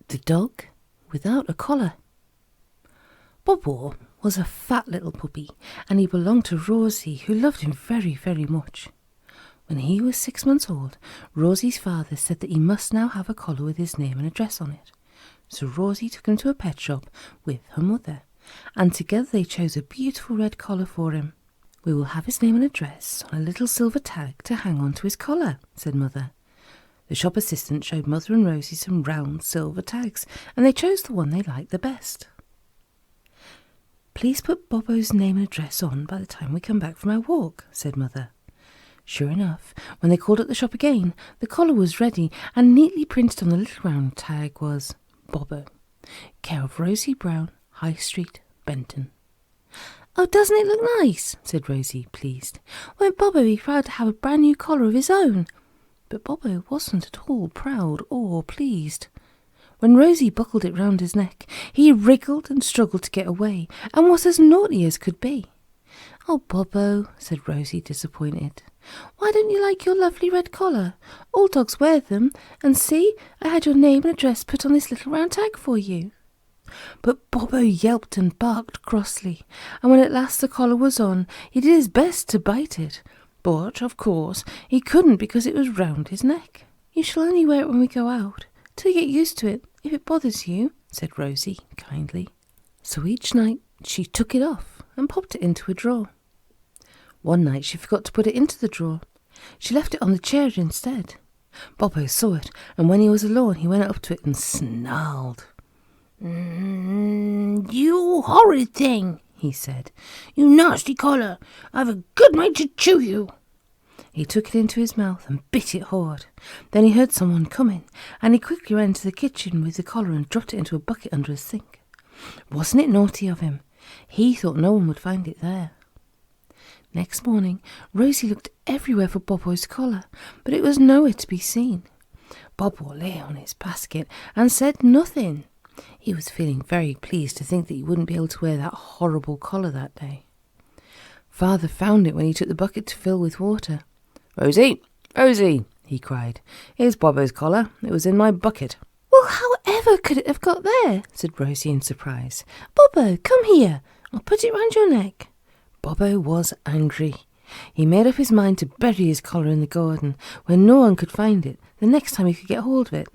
The dog without a collar. Bobo was a fat little puppy, and he belonged to Rosie, who loved him very, very much. When he was 6 months old, Rosie's father said that he must now have a collar with his name and address on it. So Rosie took him to a pet shop with her mother, and together they chose a beautiful red collar for him. "We will have his name and address on a little silver tag to hang on to his collar," said Mother. The shop assistant showed Mother and Rosie some round silver tags, and they chose the one they liked the best. "Please put Bobo's name and address on by the time we come back from our walk," said Mother. Sure enough, when they called at the shop again, the collar was ready, and neatly printed on the little round tag was Bobo, care of Rosie Brown, High Street, Benton. "Oh, doesn't it look nice?" said Rosie, pleased. "Won't Bobo be proud to have a brand new collar of his own?" But Bobo wasn't at all proud or pleased. When Rosie buckled it round his neck, he wriggled and struggled to get away, and was as naughty as could be. "Oh, Bobo," said Rosie, disappointed, "why don't you like your lovely red collar? All dogs wear them, and see, I had your name and address put on this little round tag for you." But Bobo yelped and barked crossly, and when at last the collar was on, he did his best to bite it. But, of course, he couldn't because it was round his neck. "You shall only wear it when we go out, till you get used to it, if it bothers you," said Rosie kindly. So each night she took it off and popped it into a drawer. One night she forgot to put it into the drawer. She left it on the chair instead. Bobo saw it, and when he was alone he went up to it and snarled. "You horrid thing," he said. "You nasty collar. I've a good mind to chew you." He took it into his mouth and bit it hard. Then he heard someone coming, and he quickly ran to the kitchen with the collar and dropped it into a bucket under a sink. Wasn't it naughty of him? He thought no one would find it there. Next morning, Rosie looked everywhere for Bobo's collar, but it was nowhere to be seen. Bobo lay on his basket and said nothing. He was feeling very pleased to think that he wouldn't be able to wear that horrible collar that day. Father found it when he took the bucket to fill with water. "Rosie, Rosie," he cried, "here's Bobo's collar. It was in my bucket." "Well, however could it have got there?" said Rosie in surprise. "Bobo, come here. I'll put it round your neck." Bobo was angry. He made up his mind to bury his collar in the garden, where no one could find it, the next time he could get hold of it.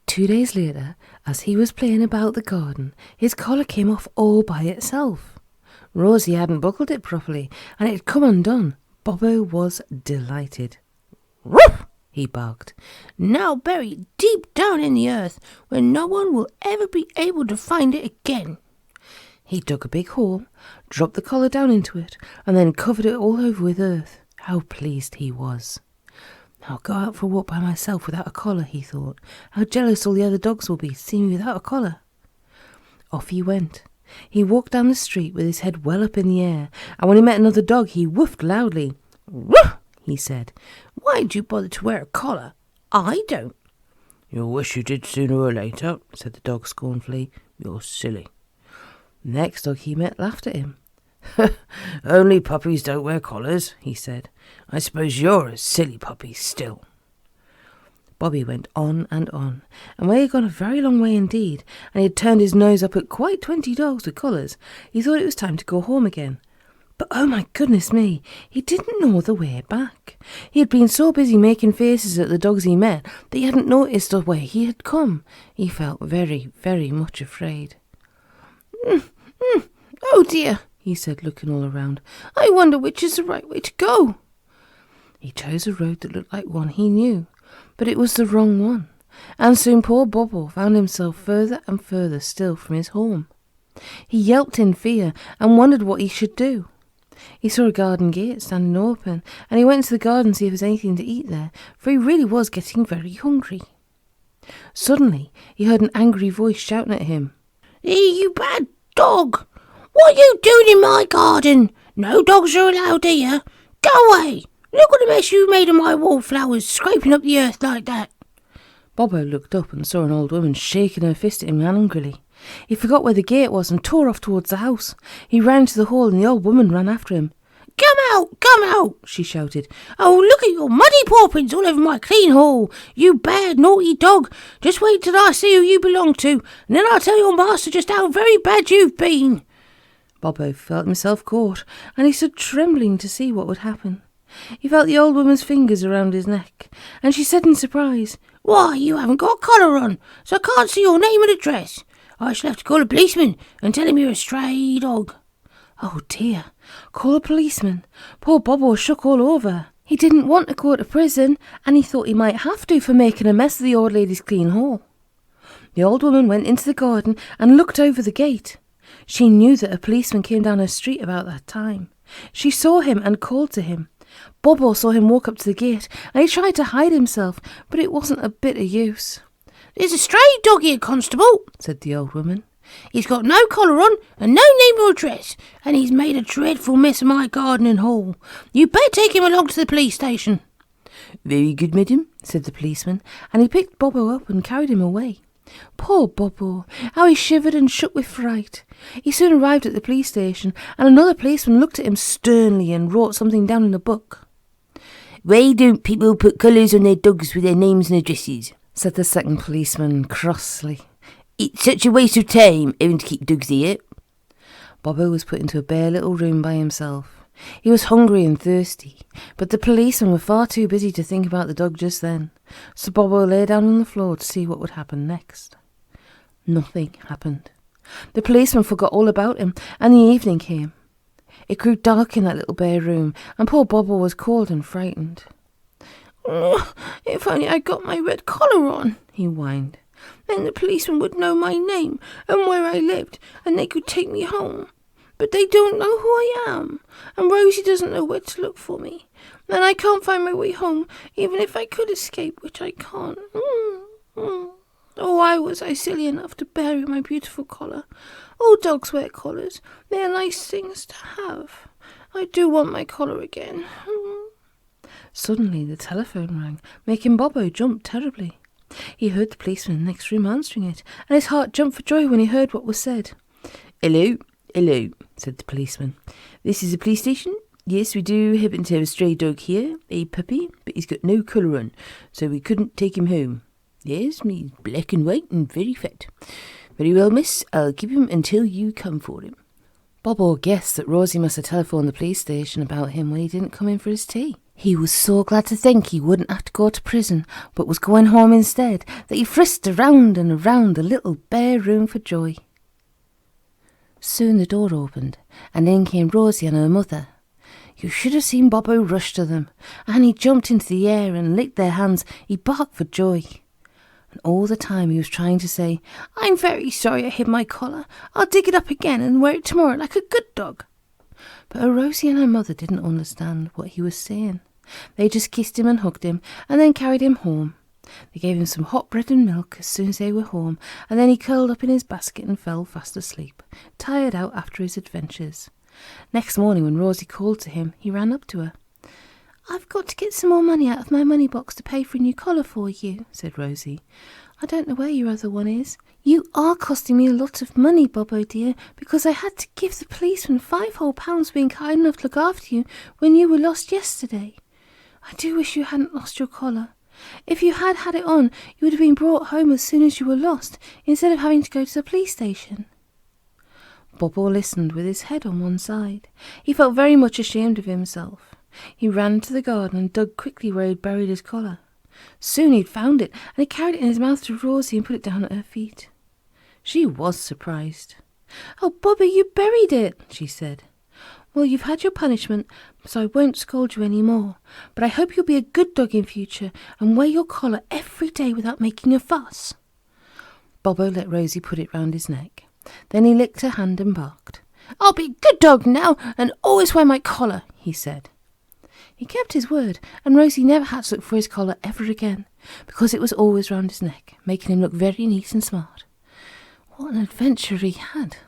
2 days later, as he was playing about the garden, his collar came off all by itself. Rosie hadn't buckled it properly, and it had come undone. Bobo was delighted. "Ruff!" he barked. "Now bury deep down in the earth, where no one will ever be able to find it again." He dug a big hole, dropped the collar down into it, and then covered it all over with earth. How pleased he was. "I'll go out for a walk by myself without a collar," he thought. "How jealous all the other dogs will be to see me without a collar." Off he went. He walked down the street with his head well up in the air, and when he met another dog he whoofed loudly. "Woof!" he said. "Why do you bother to wear a collar? I don't." "You'll wish you did sooner or later," said the dog scornfully. "You're silly." The next dog he met laughed at him. "Only puppies don't wear collars," he said. "I suppose you're a silly puppy still." Bobby went on, and when he had gone a very long way indeed, and he had turned his nose up at quite 20 dogs with collars, he thought it was time to go home again. But oh my goodness me, he didn't know the way back. He had been so busy making faces at the dogs he met that he hadn't noticed the way he had come. He felt very, very much afraid. "Oh dear," he said, looking all around. "I wonder which is the right way to go." He chose a road that looked like one he knew, but it was the wrong one, and soon poor Bobo found himself further and further still from his home. He yelped in fear and wondered what he should do. He saw a garden gate standing open, and he went into the garden to see if there was anything to eat there, for he really was getting very hungry. Suddenly he heard an angry voice shouting at him. "Hey, you bad dog! What are you doing in my garden? No dogs are allowed here. Go away! Look at the mess you made of my wallflowers, scraping up the earth like that." Bobo looked up and saw an old woman shaking her fist at him angrily. He forgot where the gate was and tore off towards the house. He ran to the hall and the old woman ran after him. come out, she shouted. Oh, look at your muddy paw prints all over my clean hall. You bad, naughty dog. Just wait till I see who you belong to, and then I'll tell your master just how very bad you've been. Bobbo felt himself caught, and he stood trembling to see what would happen. He felt the old woman's fingers around his neck, and she said in surprise, Why, you haven't got a collar on, so I can't see your name and address. I shall have to call a policeman and tell him you're a stray dog. Oh dear, call a policeman. Poor Bobbo shook all over. He didn't want to go to prison, and he thought he might have to for making a mess of the old lady's clean hall. The old woman went into the garden and looked over the gate. She knew that a policeman came down her street about that time. She saw him and called to him. Bobbo saw him walk up to the gate, and he tried to hide himself, but it wasn't a bit of use. There's a stray dog here, Constable, said the old woman. He's got no collar on and no name or address, and he's made a dreadful mess of my garden and hall. You better take him along to the police station. Very good, madam, said the policeman, and he picked Bobbo up and carried him away. Poor Bobbo, how he shivered and shook with fright. He soon arrived at the police station, and another policeman looked at him sternly and wrote something down in a book. Why don't people put colours on their dogs with their names and addresses? Said the second policeman crossly. It's such a waste of time having to keep dogs here. Bobbo was put into a bare little room by himself. He was hungry and thirsty, but the policemen were far too busy to think about the dog just then, so Bobbo lay down on the floor to see what would happen next. Nothing happened. The policeman forgot all about him, and the evening came. It grew dark in that little bare room, and poor Bobbo was cold and frightened. Oh, if only I got my red collar on, he whined. Then the policeman would know my name and where I lived, and they could take me home. But they don't know who I am, and Rosie doesn't know where to look for me. And I can't find my way home, even if I could escape, which I can't. Oh, why was I silly enough to bury my beautiful collar? All dogs wear collars. They're nice things to have. I do want my collar again. Suddenly the telephone rang, making Bobbo jump terribly. He heard the policeman in the next room answering it, and his heart jumped for joy when he heard what was said. Hello, said the policeman. This is the police station? Yes, we do happen to have a stray dog here, a puppy, but he's got no collar on, so we couldn't take him home. Yes, he's black and white and very fat. Very well, miss, I'll keep him until you come for him. Bobbo guessed that Rosie must have telephoned the police station about him when he didn't come in for his tea. He was so glad to think he wouldn't have to go to prison, but was going home instead, that he frisked around and around the little bare room for joy. Soon the door opened, and in came Rosie and her mother. You should have seen Bobbo rush to them, and he jumped into the air and licked their hands. He barked for joy. And all the time he was trying to say, I'm very sorry I hid my collar. I'll dig it up again and wear it tomorrow like a good dog. But Rosie and her mother didn't understand what he was saying. They just kissed him and hugged him, and then carried him home. They gave him some hot bread and milk as soon as they were home, and then he curled up in his basket and fell fast asleep, tired out after his adventures. Next morning, when Rosie called to him, he ran up to her. I've got to get some more money out of my money box to pay for a new collar for you, said Rosie. I don't know where your other one is. You are costing me a lot of money, Bobbo dear, because I had to give the policeman £5 whole for being kind enough to look after you when you were lost yesterday. I do wish you hadn't lost your collar. If you had had it on, you would have been brought home as soon as you were lost, instead of having to go to the police station. Bobbo listened with his head on one side. He felt very much ashamed of himself. He ran to the garden and dug quickly where he had buried his collar. Soon he had found it, and he carried it in his mouth to Rosie and put it down at her feet. She was surprised. Oh, Bobby, you buried it, she said. Well, you've had your punishment, so I won't scold you any more. But I hope you'll be a good dog in future and wear your collar every day without making a fuss. Bobbo let Rosie put it round his neck. Then he licked her hand and barked. I'll be a good dog now and always wear my collar, he said. He kept his word, and Rosie never had to look for his collar ever again, because it was always round his neck, making him look very neat and smart. What an adventure he had!